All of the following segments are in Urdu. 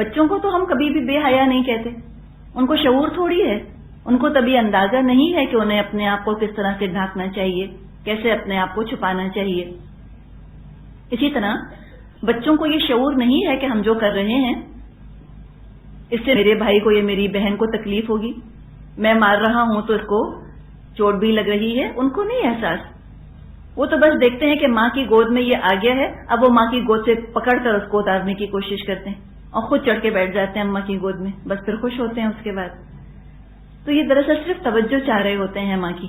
بچوں کو تو ہم کبھی بھی بے حیا نہیں کہتے، ان کو شعور تھوڑی ہے، ان کو تبھی اندازہ نہیں ہے کہ انہیں اپنے آپ کو کس طرح سے ڈھانکنا چاہیے، کیسے اپنے آپ کو چھپانا چاہیے۔ اسی طرح بچوں کو یہ شعور نہیں ہے کہ ہم جو کر رہے ہیں اس سے میرے بھائی کو یا میری بہن کو تکلیف ہوگی، میں مار رہا ہوں تو اس کو چوٹ بھی لگ رہی ہے، ان کو نہیں احساس۔ وہ تو بس دیکھتے ہیں کہ ماں کی گود میں یہ آ گیا ہے، اب وہ ماں کی گود سے پکڑ کر اس کو اتارنے کی کوشش کرتے ہیں اور خود چڑھ کے بیٹھ جاتے ہیں اماں کی گود میں، بس پھر خوش ہوتے ہیں اس کے بعد۔ تو یہ دراصل صرف توجہ چاہ رہے ہوتے ہیں ماں کی۔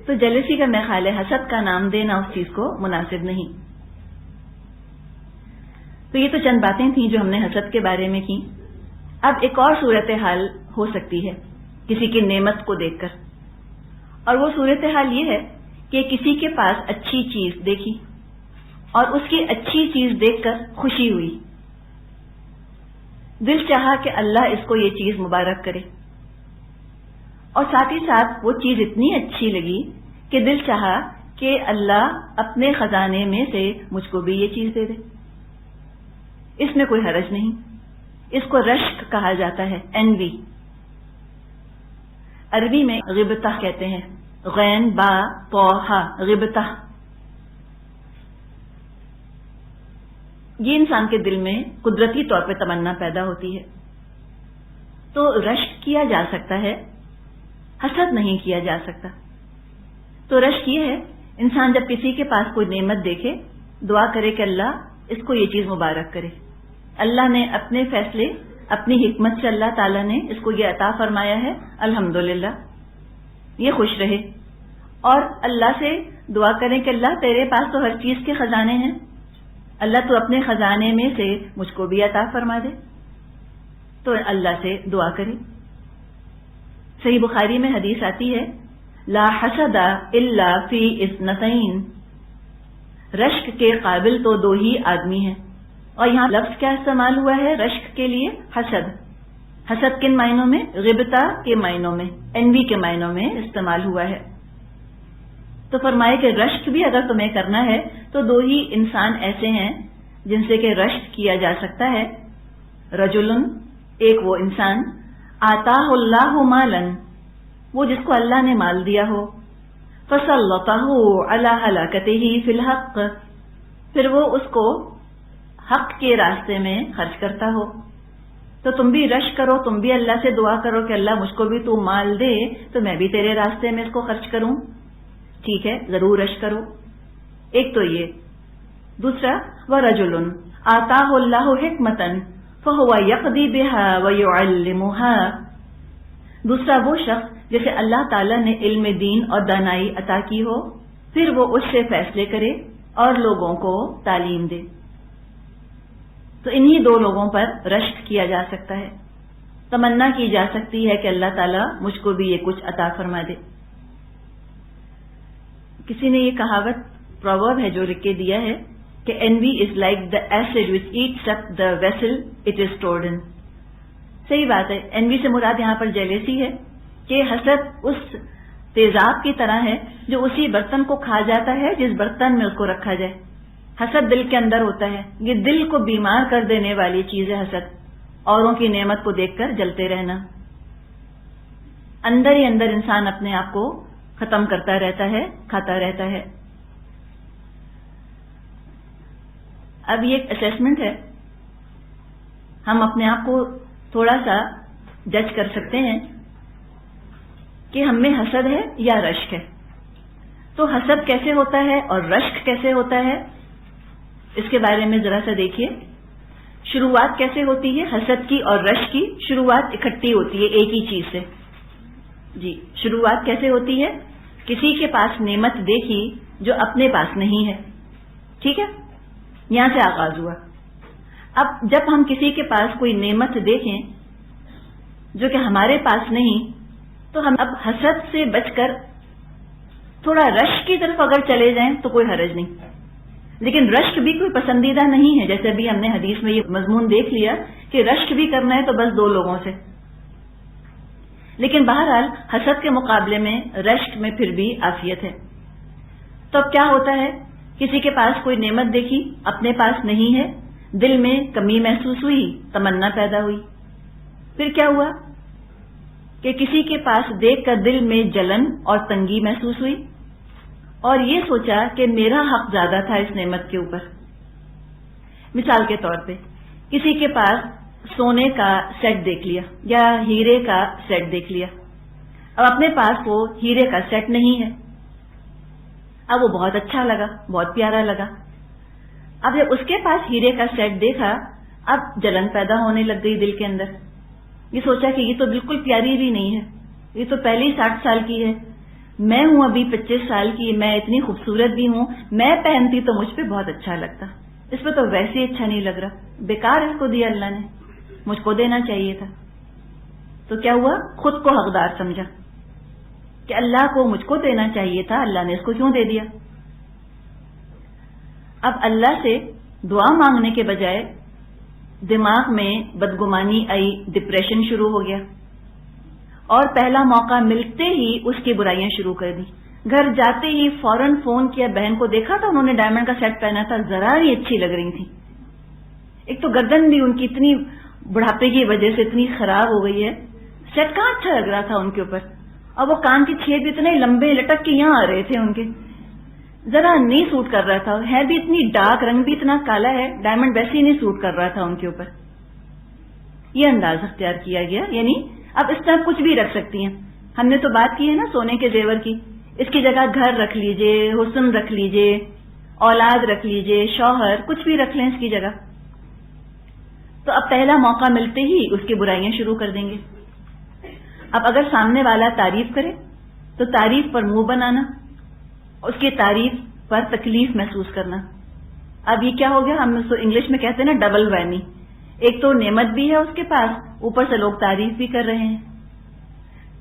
تو جیلسی کا میں خیال ہے حسد کا نام دینا اس چیز کو مناسب نہیں۔ تو یہ تو چند باتیں تھیں جو ہم نے حسد کے بارے میں کی۔ اب ایک اور صورتحال ہو سکتی ہے کسی کی نعمت کو دیکھ کر، اور وہ صورتحال یہ ہے کہ کسی کے پاس اچھی چیز دیکھی اور اس کی اچھی چیز دیکھ کر خوشی ہوئی، دل چاہا کہ اللہ اس کو یہ چیز مبارک کرے، اور ساتھ ہی ساتھ وہ چیز اتنی اچھی لگی کہ دل چاہا کہ اللہ اپنے خزانے میں سے مجھ کو بھی یہ چیز دے دے۔ اس میں کوئی حرج نہیں، اس کو رشک کہا جاتا ہے، انوی۔ عربی میں غبطہ کہتے ہیں، غین با طا غبطہ۔ یہ انسان کے دل میں قدرتی طور پہ تمنا پیدا ہوتی ہے۔ تو رشک کیا جا سکتا ہے، حسد نہیں کیا جا سکتا۔ تو رشک یہ ہے انسان جب کسی کے پاس کوئی نعمت دیکھے دعا کرے کہ اللہ اس کو یہ چیز مبارک کرے، اللہ نے اپنے فیصلے اپنی حکمت سے اللہ تعالیٰ نے اس کو یہ عطا فرمایا ہے، الحمدللہ یہ خوش رہے، اور اللہ سے دعا کریں کہ اللہ تیرے پاس تو ہر چیز کے خزانے ہیں، اللہ تو اپنے خزانے میں سے مجھ کو بھی عطا فرما دے۔ تو اللہ سے دعا کرے۔ صحیح بخاری میں حدیث آتی ہے، لا حسد الا فی اثنتین، رشک کے قابل تو دو ہی آدمی ہیں۔ اور یہاں لفظ کیا استعمال ہوا ہے رشک کے لیے؟ حسد۔ حسد کن معنوں میں؟ غبطہ کے معنوں میں، انوی کے معنوں میں استعمال ہوا ہے۔ تو فرمائے کہ رشک بھی اگر تمہیں کرنا ہے تو دو ہی انسان ایسے ہیں جن سے کہ رشک کیا جا سکتا ہے۔ رجل، ایک وہ انسان، آتاہ اللہ مالا، وہ جس کو اللہ نے مال دیا ہو، فسلطہ علی ہلاکتہ فی الحق، پھر وہ اس کو حق کے راستے میں خرچ کرتا ہو۔ تو تم بھی رشک کرو، تم بھی اللہ سے دعا کرو کہ اللہ مجھ کو بھی تو مال دے تو میں بھی تیرے راستے میں اس کو خرچ کروں۔ ٹھیک ہے، ضرور رشک کرو۔ ایک تو یہ۔ دوسرا، وَرَجُلٌ آتَاهُ اللَّهُ حِکْمَةً فَهُوَ يَقْضِي بِهَا وَيُعَلِّمُهَا، دوسرا وہ شخص جسے اللہ تعالیٰ نے علم دین اور دانائی عطا کی ہو، پھر وہ اس سے فیصلے کرے اور لوگوں کو تعلیم دے۔ تو انہی دو لوگوں پر رشک کیا جا سکتا ہے، تمنا کی جا سکتی ہے کہ اللہ تعالیٰ مجھ کو بھی یہ کچھ عطا فرما دے۔ کسی نے یہ کہاوت پروورب ہے جو لکھ کے دیا ہے کہ envy is like the acid which eats up the vessel it is stored in۔ صحیح بات ہے، envy سے مراد یہاں پر جیلیسی ہے کہ حسد اس تیزاب کی طرح ہے جو اسی برتن کو کھا جاتا ہے جس برتن میں اس کو رکھا جائے۔ حسد دل کے اندر ہوتا ہے، یہ دل کو بیمار کر دینے والی چیز ہے حسد، اوروں کی نعمت کو دیکھ کر جلتے رہنا۔ اندر ہی اندر انسان اپنے آپ کو ختم کرتا رہتا ہے، کھاتا رہتا ہے۔ اب یہ ایک اسیسمنٹ ہے، ہم اپنے آپ کو تھوڑا سا جج کر سکتے ہیں کہ ہم میں حسد ہے یا رشک ہے۔ تو حسد کیسے ہوتا ہے اور رشک کیسے ہوتا ہے، اس کے بارے میں ذرا سا دیکھیے۔ شروعات کیسے ہوتی ہے حسد کی اور رشک کی؟ شروعات اکٹھی ہوتی ہے ایک ہی چیز سے۔ جی، شروعات کیسے ہوتی ہے؟ کسی کے پاس نعمت دیکھی جو اپنے پاس نہیں ہے، ٹھیک ہے، یہاں سے آغاز ہوا۔ اب جب ہم کسی کے پاس کوئی نعمت دیکھیں جو کہ ہمارے پاس نہیں، تو ہم اب حسد سے بچ کر تھوڑا رشک کی طرف اگر چلے جائیں تو کوئی حرج نہیں، لیکن رشک بھی کوئی پسندیدہ نہیں ہے۔ جیسے ابھی ہم نے حدیث میں یہ مضمون دیکھ لیا کہ رشک بھی کرنا ہے تو بس دو لوگوں سے، لیکن بہرحال حسد کے مقابلے میں رشک میں پھر بھی عافیت ہے۔ تو اب کیا ہوتا ہے، کسی کے پاس کوئی نعمت دیکھی اپنے پاس نہیں ہے، دل میں کمی محسوس ہوئی، تمنا پیدا ہوئی۔ پھر کیا ہوا کہ کسی کے پاس دیکھ کر دل میں جلن اور تنگی محسوس ہوئی اور یہ سوچا کہ میرا حق زیادہ تھا اس نعمت کے اوپر۔ مثال کے طور پہ کسی کے پاس سونے کا سیٹ دیکھ لیا یا ہیرے کا سیٹ دیکھ لیا، اب اپنے پاس وہ ہیرے کا سیٹ نہیں ہے، اب وہ بہت اچھا لگا، بہت پیارا لگا۔ اب جب اس کے پاس ہیرے کا سیٹ دیکھا، اب جلن پیدا ہونے لگ گئی دل کے اندر۔ یہ سوچا کہ یہ تو بالکل پیاری بھی نہیں ہے، یہ تو پہلے ہی 60 سال کی ہے، میں ہوں ابھی 25 سال کی، میں اتنی خوبصورت بھی ہوں، میں پہنتی تو مجھ پہ بہت اچھا لگتا، اس پہ تو ویسے ہی اچھا نہیں لگ رہا، بیکار اس کو دیا اللہ نے، مجھ کو دینا چاہیے تھا۔ تو کیا ہوا؟ خود کو حقدار سمجھا کہ اللہ کو مجھ کو دینا چاہیے تھا، اللہ نے اس کو کیوں دے دیا؟ اب اللہ سے دعا مانگنے کے بجائے دماغ میں بدگمانی آئی، ڈپریشن شروع ہو گیا اور پہلا موقع ملتے ہی اس کی برائیاں شروع کر دی۔ گھر جاتے ہی فوراً فون کیا، بہن کو دیکھا تھا انہوں نے ڈائمنڈ کا سیٹ پہنا تھا، ذرا ہی اچھی لگ رہی تھی، ایک تو گردن بھی ان کی اتنی بڑھاپے کی وجہ سے اتنی خراب ہو گئی ہے، سیٹ کہاں اچھا لگ رہا تھا ان کے اوپر، اور وہ کان کے چھید بھی اتنے لمبے لٹک کے یہاں آ رہے تھے ان کے، ذرا نہیں سوٹ کر رہا تھا، ہے بھی اتنی ڈارک، رنگ بھی اتنا کالا ہے، ڈائمنڈ ویسے ہی نہیں سوٹ کر رہا تھا ان کے اوپر۔ یہ انداز اختیار کیا گیا، یعنی اب اس طرح کچھ بھی رکھ سکتی ہیں۔ ہم نے تو بات کی ہے نا سونے کے زیور کی، اس کی جگہ گھر رکھ لیجئے، حسن رکھ لیجئے، اولاد رکھ لیجئے، شوہر، کچھ بھی رکھ لیں اس کی جگہ۔ تو اب پہلا موقع ملتے ہی اس کی برائیاں شروع کر دیں گے۔ اب اگر سامنے والا تعریف کرے تو تعریف پر منہ بنانا، اس کی تعریف پر تکلیف محسوس کرنا۔ اب یہ کیا ہو گیا؟ ہم اس کو انگلش میں کہتے ہیں نا ڈبل وینی، ایک تو نعمت بھی ہے اس کے پاس، اوپر سے لوگ تعریف بھی کر رہے ہیں۔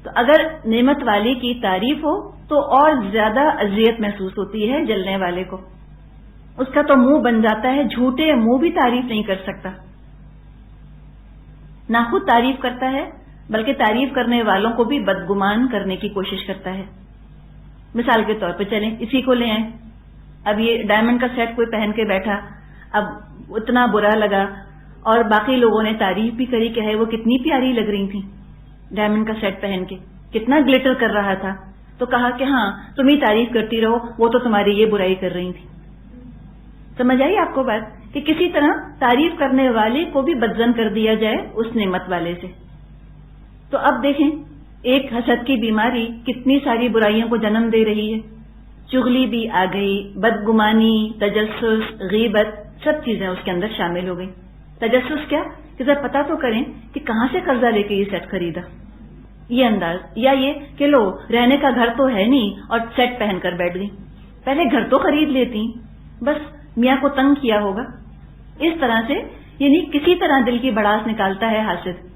تو اگر نعمت والی کی تعریف ہو تو اور زیادہ اذیت محسوس ہوتی ہے جلنے والے کو، اس کا تو منہ بن جاتا ہے، جھوٹے منہ بھی تعریف نہیں کر سکتا، نہ خود تعریف کرتا ہے بلکہ تعریف کرنے والوں کو بھی بدگمان کرنے کی کوشش کرتا ہے۔ مثال کے طور پہ چلیں اسی کو لے آئیں، اب یہ ڈائمنڈ کا سیٹ کوئی پہن کے بیٹھا، اب اتنا برا لگا اور باقی لوگوں نے تعریف بھی کری کہ ہے وہ کتنی پیاری لگ رہی تھی ڈائمنڈ کا سیٹ پہن کے، کتنا گلیٹر کر رہا تھا، تو کہا کہ ہاں تم ہی تعریف کرتی رہو، وہ تو تمہاری یہ برائی کر رہی تھی۔ سمجھ آئی آپ کو بات کہ کسی طرح تعریف کرنے والے کو بھی بدظن کر دیا جائے اس نعمت والے سے۔ تو اب دیکھیں ایک حسد کی بیماری کتنی ساری برائیوں کو جنم دے رہی ہے، چغلی بھی آ گئی، بدگمانی، تجسس، غیبت، سب چیزیں اس کے اندر شامل ہو گئی۔ تجسس کیا کہ ذرا پتا تو کریں کہ کہاں سے قرضہ لے کے یہ سیٹ خریدا، یہ انداز، یا یہ کہ لو رہنے کا گھر تو ہے نہیں اور سیٹ پہن کر بیٹھ گئی، پہلے گھر تو خرید لیتی، بس میاں کو تنگ کیا ہوگا۔ اس طرح سے یعنی کسی طرح دل کی بڑاس نکالتا ہے حاسد۔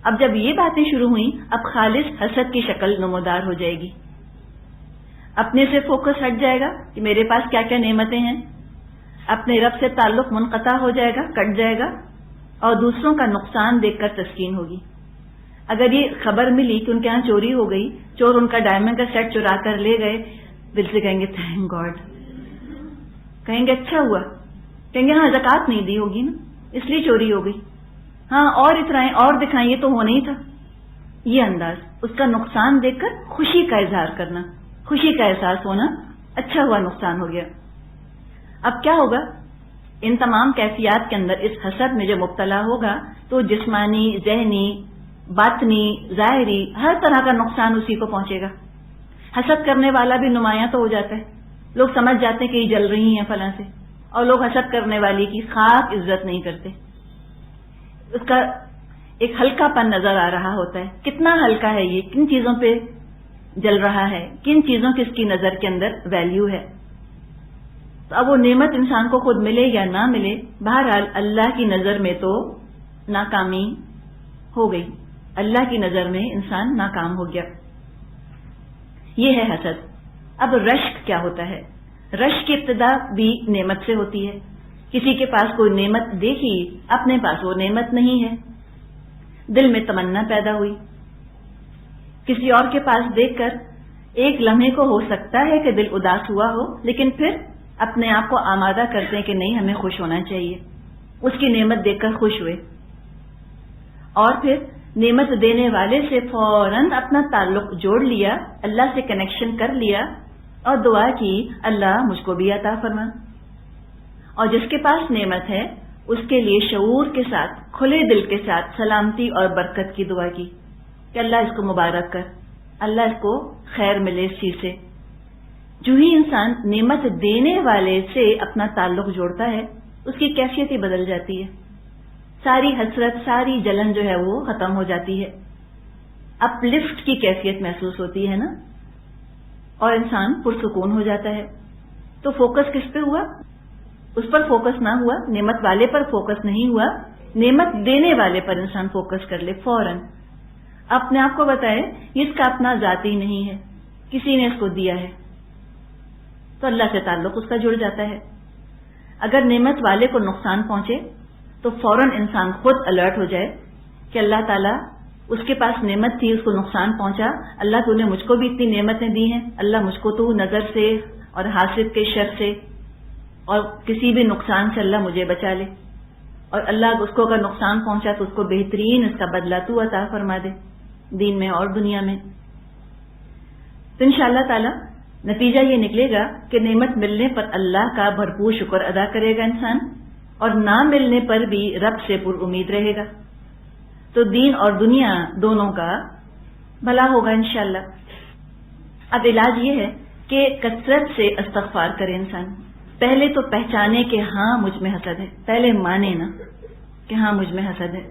اب جب یہ باتیں شروع ہوئیں، اب خالص حسد کی شکل نمودار ہو جائے گی، اپنے سے فوکس ہٹ جائے گا کہ میرے پاس کیا کیا نعمتیں ہیں، اپنے رب سے تعلق منقطع ہو جائے گا، کٹ جائے گا، اور دوسروں کا نقصان دیکھ کر تسکین ہوگی۔ اگر یہ خبر ملی کہ ان کے ہاں چوری ہو گئی، چور ان کا ڈائمنڈ کا سیٹ چرا کر لے گئے، دل سے کہیں گے تھینک گاڈ، کہیں گے اچھا ہوا، کہیں گے ہاں زکوٰۃ نہیں دی ہوگی نا اس لیے چوری ہو گئی، ہاں اور اترائیں اور دکھائیں، یہ تو ہونا ہی تھا۔ یہ انداز، اس کا نقصان دیکھ کر خوشی کا اظہار کرنا، خوشی کا احساس ہونا، اچھا ہوا نقصان ہو گیا۔ اب کیا ہوگا؟ ان تمام کیفیات کے اندر اس حسد میں جو مبتلا ہوگا تو جسمانی، ذہنی، باطنی، ظاہری ہر طرح کا نقصان اسی کو پہنچے گا۔ حسد کرنے والا بھی نمایاں تو ہو جاتا ہے، لوگ سمجھ جاتے ہیں کہ یہ جل رہی ہیں فلاں سے، اور لوگ حسد کرنے والی کی خاص عزت نہیں کرتے، اس کا ایک ہلکا پن نظر آ رہا ہوتا ہے، کتنا ہلکا ہے یہ، کن چیزوں پہ جل رہا ہے، کن چیزوں کی اس کی نظر کے اندر ویلیو ہے۔ تو اب وہ نعمت انسان کو خود ملے یا نہ ملے، بہرحال اللہ کی نظر میں تو ناکامی ہو گئی، اللہ کی نظر میں انسان ناکام ہو گیا۔ یہ ہے حسد۔ اب رشک کیا ہوتا ہے؟ رشک کی ابتدا بھی نعمت سے ہوتی ہے، کسی کے پاس کوئی نعمت دیکھی، اپنے پاس وہ نعمت نہیں ہے، دل میں تمنا پیدا ہوئی، کسی اور کے پاس دیکھ کر ایک لمحے کو ہو سکتا ہے کہ دل اداس ہوا ہو، لیکن پھر اپنے آپ کو آمادہ کرتے ہیں کہ نہیں ہمیں خوش ہونا چاہیے، اس کی نعمت دیکھ کر خوش ہوئے، اور پھر نعمت دینے والے سے فوراً اپنا تعلق جوڑ لیا، اللہ سے کنیکشن کر لیا اور دعا کی اللہ مجھ کو بھی عطا فرما۔ اور جس کے پاس نعمت ہے اس کے لیے شعور کے ساتھ، کھلے دل کے ساتھ سلامتی اور برکت کی دعا کی کہ اللہ اس کو مبارک کر، اللہ اس کو خیر ملے اس چیز سے۔ جو ہی انسان نعمت دینے والے سے اپنا تعلق جوڑتا ہے اس کی کیفیت ہی بدل جاتی ہے، ساری حسرت، ساری جلن جو ہے وہ ختم ہو جاتی ہے، اپ لفٹ کی کیفیت محسوس ہوتی ہے نا، اور انسان پرسکون ہو جاتا ہے۔ تو فوکس کس پہ ہوا؟ اس پر فوکس نہ ہوا، نعمت والے پر فوکس نہیں ہوا، نعمت دینے والے پر انسان فوکس کر لے فوراً، اپنے آپ کو بتائے اس کا اپنا ذاتی نہیں ہے، کسی نے اس کو دیا ہے، تو اللہ سے تعلق اس کا جڑ جاتا ہے۔ اگر نعمت والے کو نقصان پہنچے تو فوراً انسان خود الرٹ ہو جائے کہ اللہ تعالیٰ اس کے پاس نعمت تھی، اس کو نقصان پہنچا، اللہ تو نے مجھ کو بھی اتنی نعمتیں دی ہیں، اللہ مجھ کو تو نظر سے اور حاسد کے شر سے اور کسی بھی نقصان سے اللہ مجھے بچا لے، اور اللہ اس کو اگر نقصان پہنچا تو اس کو بہترین اس کا بدلہ تو عطا فرما دے، دین میں اور دنیا میں۔ تو انشاءاللہ تعالی نتیجہ یہ نکلے گا کہ نعمت ملنے پر اللہ کا بھرپور شکر ادا کرے گا انسان، اور نہ ملنے پر بھی رب سے پر امید رہے گا، تو دین اور دنیا دونوں کا بھلا ہوگا انشاءاللہ۔ اب علاج یہ ہے کہ کثرت سے استغفار کرے انسان، پہلے تو پہچانے کہ ہاں مجھ میں حسد ہے، پہلے مانے نا کہ ہاں مجھ میں حسد ہے،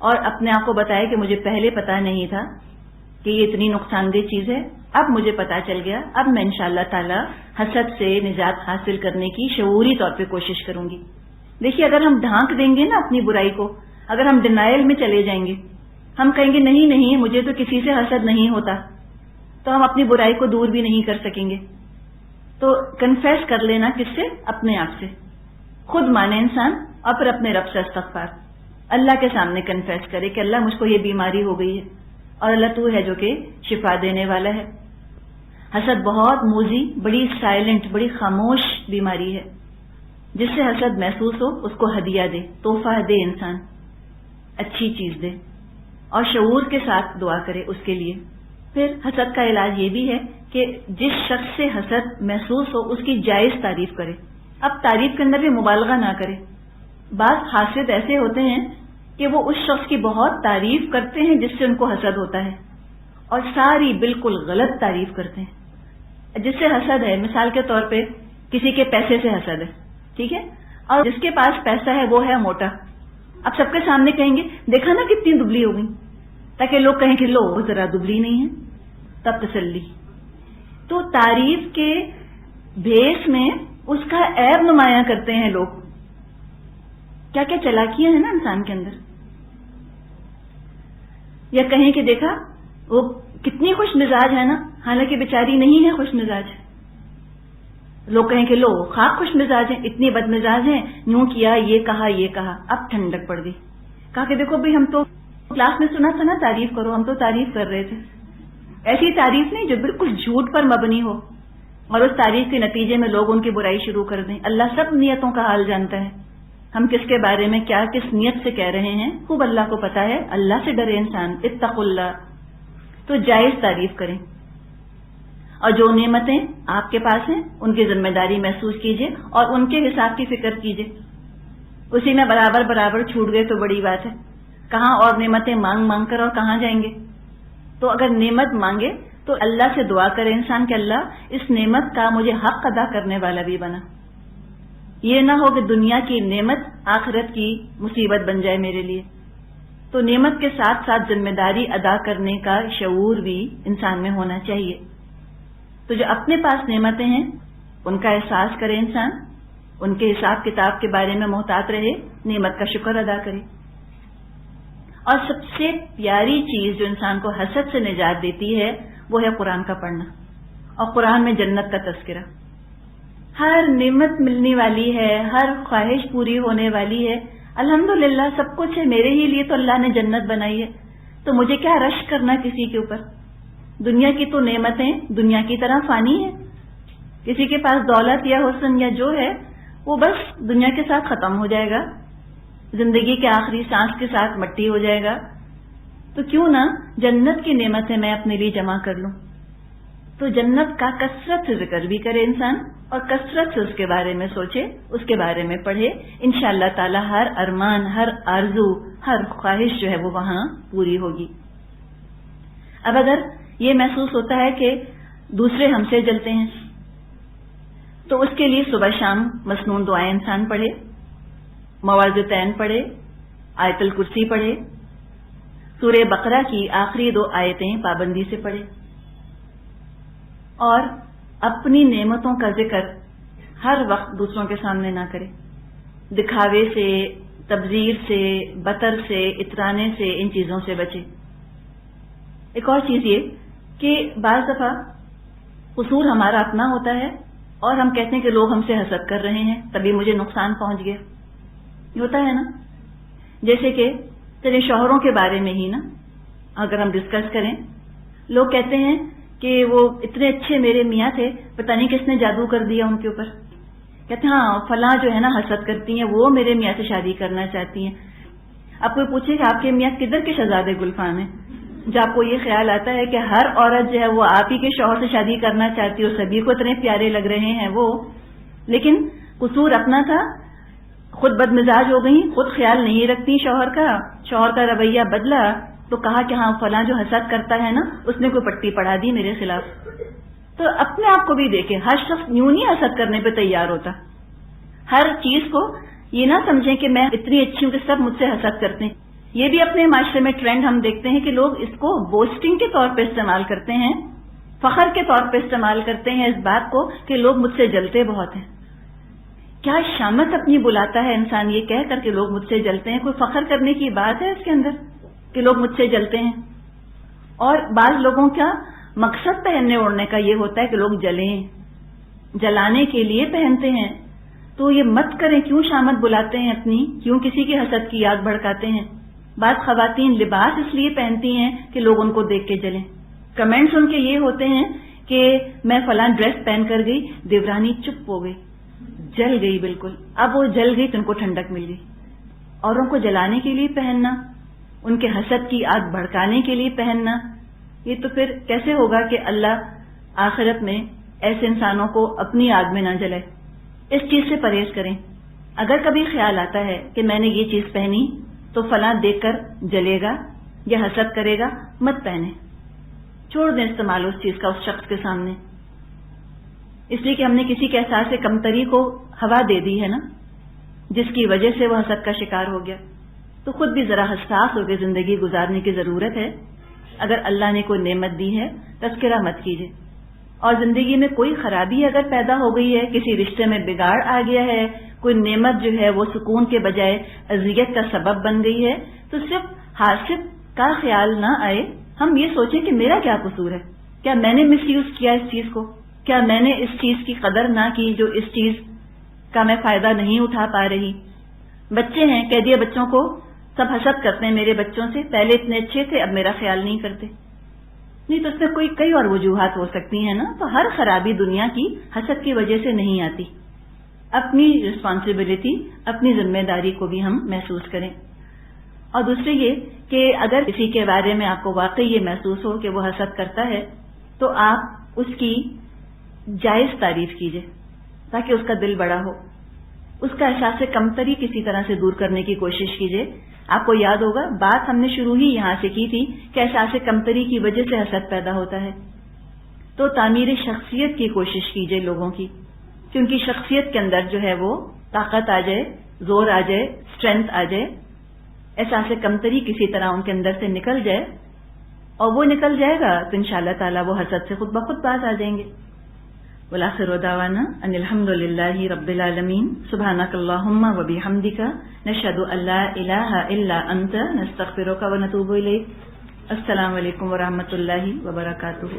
اور اپنے آپ کو بتائے کہ مجھے پہلے پتا نہیں تھا کہ یہ اتنی نقصان دہ چیز ہے، اب مجھے پتا چل گیا، اب میں انشاءاللہ تعالی حسد سے نجات حاصل کرنے کی شعوری طور پہ کوشش کروں گی۔ دیکھیے اگر ہم ڈھانک دیں گے نا اپنی برائی کو، اگر ہم ڈینائل میں چلے جائیں گے، ہم کہیں گے نہیں نہیں مجھے تو کسی سے حسد نہیں ہوتا، تو ہم اپنی برائی کو دور بھی نہیں کر سکیں گے۔ تو کنفیس کر لینا کس سے؟ اپنے آپ سے، خود مانے انسان اور پھر اپنے رب سے استغفار، اللہ کے سامنے کنفیس کرے کہ اللہ مجھ کو یہ بیماری ہو گئی ہے اور اللہ تو ہے جو کہ شفا دینے والا ہے۔ حسد بہت موذی، بڑی سائلنٹ، بڑی خاموش بیماری ہے، جس سے حسد محسوس ہو اس کو ہدیہ دے، تحفہ دے، انسان اچھی چیز دے اور شعور کے ساتھ دعا کرے اس کے لیے۔ پھر حسد کا علاج یہ بھی ہے کہ جس شخص سے حسد محسوس ہو اس کی جائز تعریف کرے، اب تعریف کے اندر بھی مبالغہ نہ کرے۔ بعض حاسد ایسے ہوتے ہیں کہ وہ اس شخص کی بہت تعریف کرتے ہیں جس سے ان کو حسد ہوتا ہے، اور ساری بالکل غلط تعریف کرتے ہیں۔ جس سے حسد ہے، مثال کے طور پہ کسی کے پیسے سے حسد ہے، ٹھیک ہے، اور جس کے پاس پیسہ ہے وہ ہے موٹا، اب سب کے سامنے کہیں گے دیکھا نا کتنی دبلی ہو گئی، تاکہ لوگ کہیں کہ لو وہ ذرا دبلی نہیں ہے، تب تسلی۔ تو تعریف کے بھیس میں اس کا عیب نمایاں کرتے ہیں لوگ، کیا کیا چالاکیاں ہیں نا انسان کے اندر۔ یا کہیں کہ دیکھا وہ کتنی خوش مزاج ہے نا، حالانکہ بیچاری نہیں ہے خوش مزاج، لوگ کہیں کہ لو خواب خوش مزاج ہیں، اتنی بد مزاج ہیں، یوں کیا، یہ کہا یہ کہا، اب ٹھنڈک پڑ گئی، کہا کہ دیکھو بھئی ہم تو کلاس میں سنا تھا نا تعریف کرو، ہم تو تعریف کر رہے تھے۔ ایسی تعریف نہیں جو بالکل جھوٹ پر مبنی ہو، اور اس تعریف کے نتیجے میں لوگ ان کی برائی شروع کر دیں۔ اللہ سب نیتوں کا حال جانتا ہے، ہم کس کے بارے میں کیا کس نیت سے کہہ رہے ہیں خوب اللہ کو پتا ہے۔ اللہ سے ڈرے انسان، اتقوا اللہ، تو جائز تعریف کریں، اور جو نعمتیں آپ کے پاس ہیں ان کی ذمہ داری محسوس کیجئے اور ان کے حساب کی فکر کیجئے، اسی میں برابر برابر چھوٹ گئے تو بڑی بات ہے، کہاں اور نعمتیں مانگ مانگ کر اور کہاں جائیں گے۔ تو اگر نعمت مانگے تو اللہ سے دعا کرے انسان کہ اللہ اس نعمت کا مجھے حق ادا کرنے والا بھی بنا، یہ نہ ہو کہ دنیا کی نعمت آخرت کی مصیبت بن جائے میرے لیے۔ تو نعمت کے ساتھ ساتھ ذمہ داری ادا کرنے کا شعور بھی انسان میں ہونا چاہیے۔ تو جو اپنے پاس نعمتیں ہیں ان کا احساس کرے انسان، ان کے حساب کتاب کے بارے میں محتاط رہے، نعمت کا شکر ادا کرے۔ اور سب سے پیاری چیز جو انسان کو حسد سے نجات دیتی ہے وہ ہے قرآن کا پڑھنا، اور قرآن میں جنت کا تذکرہ۔ ہر نعمت ملنے والی ہے، ہر خواہش پوری ہونے والی ہے، الحمدللہ سب کچھ ہے، میرے ہی لیے تو اللہ نے جنت بنائی ہے، تو مجھے کیا رش کرنا کسی کے اوپر۔ دنیا کی تو نعمتیں دنیا کی طرح فانی ہے، کسی کے پاس دولت یا حسن یا جو ہے وہ بس دنیا کے ساتھ ختم ہو جائے گا، زندگی کے آخری سانس کے ساتھ مٹی ہو جائے گا. تو کیوں نہ جنت کی نعمتیں میں اپنے لیے جمع کر لوں. تو جنت کا کثرت سے ذکر بھی کرے انسان، اور کثرت سے اس کے بارے میں سوچے، اس کے بارے میں پڑھے. انشاءاللہ تعالی ہر ارمان، ہر آرزو، ہر خواہش جو ہے وہ وہاں پوری ہوگی. اب اگر یہ محسوس ہوتا ہے کہ دوسرے ہم سے جلتے ہیں، تو اس کے لیے صبح شام مسنون دعائیں انسان پڑھے، مواعظتین پڑھے، آیت الکرسی پڑھے، سورہ بقرہ کی آخری 2 آیتیں پابندی سے پڑھے، اور اپنی نعمتوں کا ذکر ہر وقت دوسروں کے سامنے نہ کرے. دکھاوے سے، تبذیر سے، بطر سے، اترانے سے، ان چیزوں سے بچے. ایک اور چیز یہ کہ بعض دفعہ قصور ہمارا اپنا ہوتا ہے اور ہم کہتے ہیں کہ لوگ ہم سے حسد کر رہے ہیں، تبھی مجھے نقصان پہنچ گیا. یہ ہوتا ہے نا. جیسے کہ تیرے شوہروں کے بارے میں ہی نا اگر ہم ڈسکس کریں، لوگ کہتے ہیں کہ وہ اتنے اچھے میرے میاں تھے، پتہ نہیں کس نے جادو کر دیا ان کے اوپر. کہتے ہیں ہاں فلاں جو ہے نا حسد کرتی ہیں، وہ میرے میاں سے شادی کرنا چاہتی ہیں. اب کوئی پوچھے کہ آپ کے میاں کدھر کے شہزادے گلفام ہیں؟ جب آپ کو یہ خیال آتا ہے کہ ہر عورت جو ہے وہ آپ ہی کے شوہر سے شادی کرنا چاہتی ہے اور سبھی کو اتنے پیارے لگ رہے ہیں وہ، لیکن قصور اپنا تھا، خود بد مزاج ہو گئی، خود خیال نہیں رکھتی شوہر کا رویہ بدلا تو کہا کہ ہاں فلاں جو حسد کرتا ہے نا اس نے کوئی پٹی پڑھا دی میرے خلاف. تو اپنے آپ کو بھی دیکھیں، ہر شخص یوں نہیں حسد کرنے پہ تیار ہوتا. ہر چیز کو یہ نہ سمجھیں کہ میں اتنی اچھی ہوں کہ سب مجھ سے حسد کرتے ہیں. یہ بھی اپنے معاشرے میں ٹرینڈ ہم دیکھتے ہیں کہ لوگ اس کو بوسٹنگ کے طور پہ استعمال کرتے ہیں، فخر کے طور پہ استعمال کرتے ہیں اس بات کو کہ لوگ مجھ سے جلتے بہت ہیں. کیا شامت اپنی بلاتا ہے انسان یہ کہہ کر کہ لوگ مجھ سے جلتے ہیں؟ کوئی فخر کرنے کی بات ہے اس کے اندر کہ لوگ مجھ سے جلتے ہیں؟ اور بعض لوگوں کا مقصد پہننے اوڑھنے کا یہ ہوتا ہے کہ لوگ جلیں، جلانے کے لیے پہنتے ہیں. تو یہ مت کریں. کیوں شامت بلاتے ہیں اپنی؟ کیوں کسی کی حسد کی یاد بھڑکاتے ہیں؟ بعض خواتین لباس اس لیے پہنتی ہیں کہ لوگ ان کو دیکھ کے جلیں. کمنٹس ان کے یہ ہوتے ہیں کہ میں فلاں ڈریس پہن کر گئی، دیورانی چپ ہو گئی، جل گئی بالکل. اب وہ جل گئی تو ان کو ٹھنڈک مل گئی. اوروں کو جلانے کے لیے پہننا، ان کے حسد کی آگ بھڑکانے کے لیے پہننا، یہ تو پھر کیسے ہوگا کہ اللہ آخرت میں ایسے انسانوں کو اپنی آگ میں نہ جلائے. اس چیز سے پرہیز کریں. اگر کبھی خیال آتا ہے کہ میں نے یہ چیز پہنی تو فلاں دیکھ کر جلے گا یا حسد کرے گا، مت پہنے. چھوڑ دیں استعمال اس چیز کا اس شخص کے سامنے، اس لیے کہ ہم نے کسی کے احساس کمتری کو ہوا دے دی ہے نا، جس کی وجہ سے وہ حسد کا شکار ہو گیا. تو خود بھی ذرا حساس ہو کے زندگی گزارنے کی ضرورت ہے. اگر اللہ نے کوئی نعمت دی ہے تذکرہ مت کیجیے. اور زندگی میں کوئی خرابی اگر پیدا ہو گئی ہے، کسی رشتے میں بگاڑ آ گیا ہے، کوئی نعمت جو ہے وہ سکون کے بجائے اذیت کا سبب بن گئی ہے، تو صرف حاسد کا خیال نہ آئے. ہم یہ سوچیں کہ میرا کیا قصور ہے، کیا میں نے مس یوز کیا اس چیز کو، کیا میں نے اس چیز کی قدر نہ کی جو اس چیز کا میں فائدہ نہیں اٹھا پا رہی. بچے ہیں، کہہ دیا بچوں کو، سب حسد کرتے ہیں میرے بچوں سے، پہلے اتنے اچھے تھے اب میرا خیال نہیں کرتے. نہیں تو اس میں کئی اور وجوہات ہو سکتی ہیں نا. تو ہر خرابی دنیا کی حسد کی وجہ سے نہیں آتی. اپنی رسپانسبلٹی، اپنی ذمہ داری کو بھی ہم محسوس کریں. اور دوسرے یہ کہ اگر کسی کے بارے میں آپ کو واقعی یہ محسوس ہو کہ وہ حسد کرتا ہے تو آپ اس کی جائز تعریف کیجیے تاکہ اس کا دل بڑا ہو. اس کا احساس کمتری کسی طرح سے دور کرنے کی کوشش کیجیے. آپ کو یاد ہوگا بات ہم نے شروع ہی یہاں سے کی تھی کہ احساس کمتری کی وجہ سے حسد پیدا ہوتا ہے. تو تعمیر شخصیت کی کوشش کیجیے لوگوں کی، کہ ان کی شخصیت کے اندر جو ہے وہ طاقت آ جائے، زور آ جائے، اسٹرینتھ آ جائے، احساس کمتری کسی طرح ان کے اندر سے نکل جائے. اور وہ نکل جائے گا تو انشاءاللہ تعالیٰ وہ حسد سے خود بخود باز آ جائیں گے. والآخر دعوانا ان الحمد للہ رب العالمین. سبحانک اللہم و بحمدک نشہد ان لا الہ الا انت نستغفرک و نتوب الیک. السلام علیکم ورحمۃ اللہ وبرکاتہ.